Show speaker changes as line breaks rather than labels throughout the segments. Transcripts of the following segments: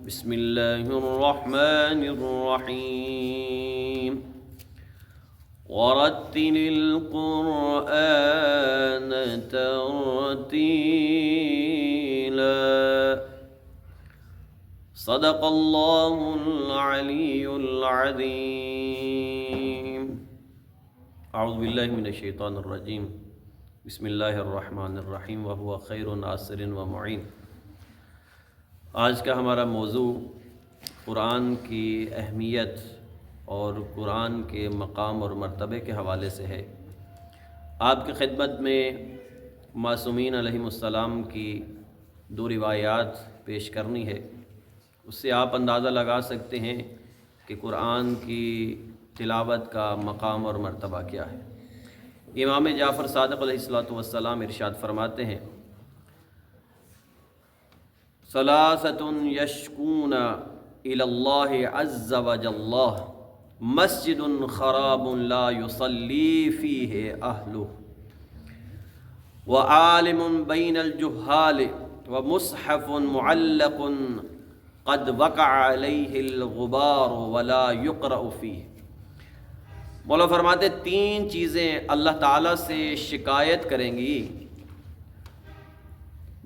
بسم اللہ الرحمن الرحیم ورتل القرآن ترتیلا صدق اللہ العلی العظیم اعوذ باللہ من الشیطان الرجیم بسم اللہ الرحمن الرحیم وهو خیر ناصر و معین۔ آج کا ہمارا موضوع قرآن کی اہمیت اور قرآن کے مقام اور مرتبے کے حوالے سے ہے۔ آپ کی خدمت میں معصومین علیہم السلام کی دو روایات پیش کرنی ہے۔ اس سے آپ اندازہ لگا سکتے ہیں کہ قرآن کی تلاوت کا مقام اور مرتبہ کیا ہے۔ امام جعفر صادق علیہ السلام ارشاد فرماتے ہیں: ثلاثۃ یشکون الی اللہ عز وجل مسجد خراب لا یصلی فیہ اہلہ وعالم بین الجہال ومصحف معلق قد وقع علیہ الغبار ولا یقرأ فیہ۔ مولا فرماتے تین چیزیں اللہ تعالیٰ سے شکایت کریں گی۔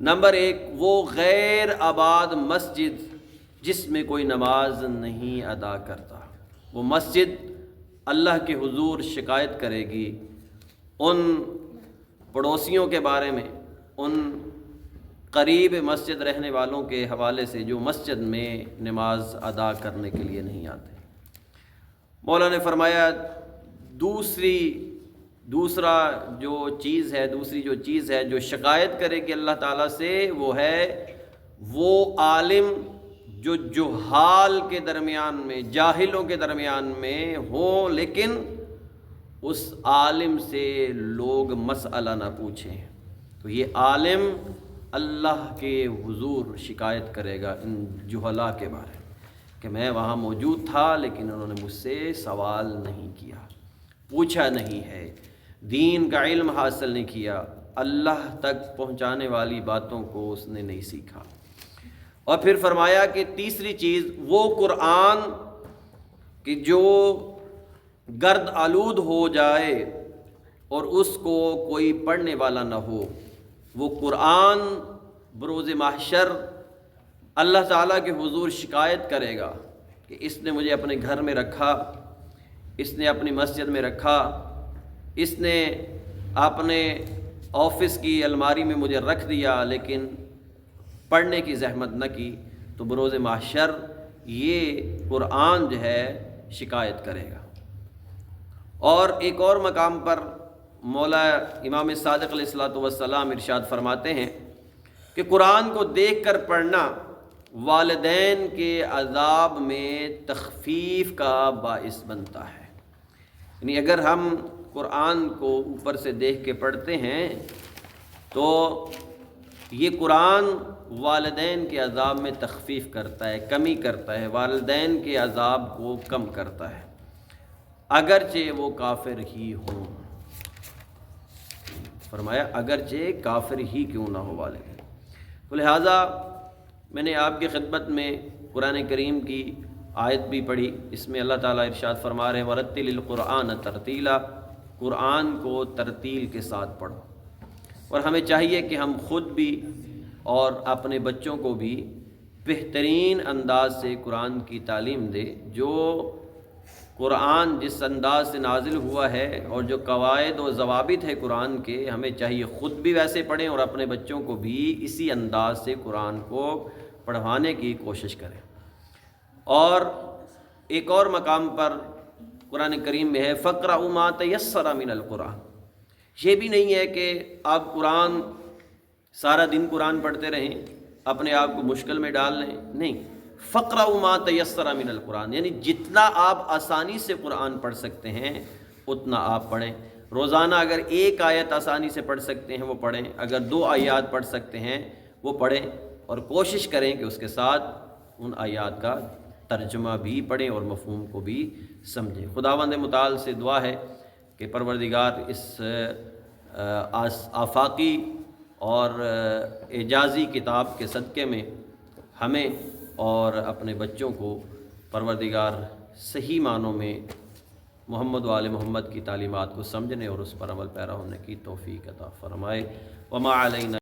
نمبر ایک، وہ غیر آباد مسجد جس میں کوئی نماز نہیں ادا کرتا، وہ مسجد اللہ کے حضور شکایت کرے گی ان پڑوسیوں کے بارے میں، ان قریب مسجد رہنے والوں کے حوالے سے جو مسجد میں نماز ادا کرنے کے لیے نہیں آتے۔ مولا نے فرمایا دوسری جو چیز ہے جو شکایت کرے گی اللہ تعالیٰ سے، وہ ہے وہ عالم جو جہال کے درمیان میں، جاہلوں کے درمیان میں ہو، لیکن اس عالم سے لوگ مسئلہ نہ پوچھیں۔ تو یہ عالم اللہ کے حضور شکایت کرے گا ان جہلا کے بارے میں کہ میں وہاں موجود تھا لیکن انہوں نے مجھ سے سوال نہیں کیا، پوچھا نہیں ہے، دین کا علم حاصل نہیں کیا، اللہ تک پہنچانے والی باتوں کو اس نے نہیں سیکھا۔ اور پھر فرمایا کہ تیسری چیز وہ قرآن کہ جو گرد آلود ہو جائے اور اس کو کوئی پڑھنے والا نہ ہو، وہ قرآن بروز محشر اللہ تعالیٰ کے حضور شکایت کرے گا کہ اس نے مجھے اپنے گھر میں رکھا، اس نے اپنی مسجد میں رکھا، اس نے اپنے آفس کی الماری میں مجھے رکھ دیا لیکن پڑھنے کی زحمت نہ کی۔ تو بروز محشر یہ قرآن جو ہے شکایت کرے گا۔ اور ایک اور مقام پر مولا امام صادق علیہ السلام ارشاد فرماتے ہیں کہ قرآن کو دیکھ کر پڑھنا والدین کے عذاب میں تخفیف کا باعث بنتا ہے۔ یعنی اگر ہم قرآن کو اوپر سے دیکھ کے پڑھتے ہیں تو یہ قرآن والدین کے عذاب میں تخفیف کرتا ہے، کمی کرتا ہے، والدین کے عذاب کو کم کرتا ہے اگرچہ وہ کافر ہی ہوں۔ فرمایا اگرچہ کافر ہی کیوں نہ ہو والدین۔ تو لہٰذا میں نے آپ کی خدمت میں قرآن کریم کی آیت بھی پڑھی، اس میں اللہ تعالیٰ ارشاد فرما رہے ہیں وَرَتِّلِ الْقُرْآنَ تَرْتِيلًا، قرآن کو ترتیل کے ساتھ پڑھو۔ اور ہمیں چاہیے کہ ہم خود بھی اور اپنے بچوں کو بھی بہترین انداز سے قرآن کی تعلیم دے۔ جو قرآن جس انداز سے نازل ہوا ہے اور جو قواعد و ضوابط ہے قرآن کے، ہمیں چاہیے خود بھی ویسے پڑھیں اور اپنے بچوں کو بھی اسی انداز سے قرآن کو پڑھوانے کی کوشش کریں۔ اور ایک اور مقام پر قرآن کریم میں ہے فَاقْرَؤْا مَا تَيَسَّرَ مِنَ الْقُرْآنِ۔ یہ بھی نہیں ہے کہ آپ قرآن سارا دن قرآن پڑھتے رہیں، اپنے آپ کو مشکل میں ڈال لیں، نہیں، فَاقْرَؤْا مَا تَيَسَّرَ مِنَ الْقُرْآنِ، یعنی جتنا آپ آسانی سے قرآن پڑھ سکتے ہیں اتنا آپ پڑھیں۔ روزانہ اگر ایک آیت آسانی سے پڑھ سکتے ہیں وہ پڑھیں، اگر 2 آیات پڑھ سکتے ہیں وہ پڑھیں، اور کوشش کریں کہ اس کے ساتھ ان آیات کا ترجمہ بھی پڑھیں اور مفہوم کو بھی سمجھیں۔ خداوند متعال سے دعا ہے کہ پروردگار اس آفاقی اور اعجازی کتاب کے صدقے میں ہمیں اور اپنے بچوں کو پروردگار صحیح معنوں میں محمد و آل محمد کی تعلیمات کو سمجھنے اور اس پر عمل پیرا ہونے کی توفیق عطا فرمائے۔ وما علینا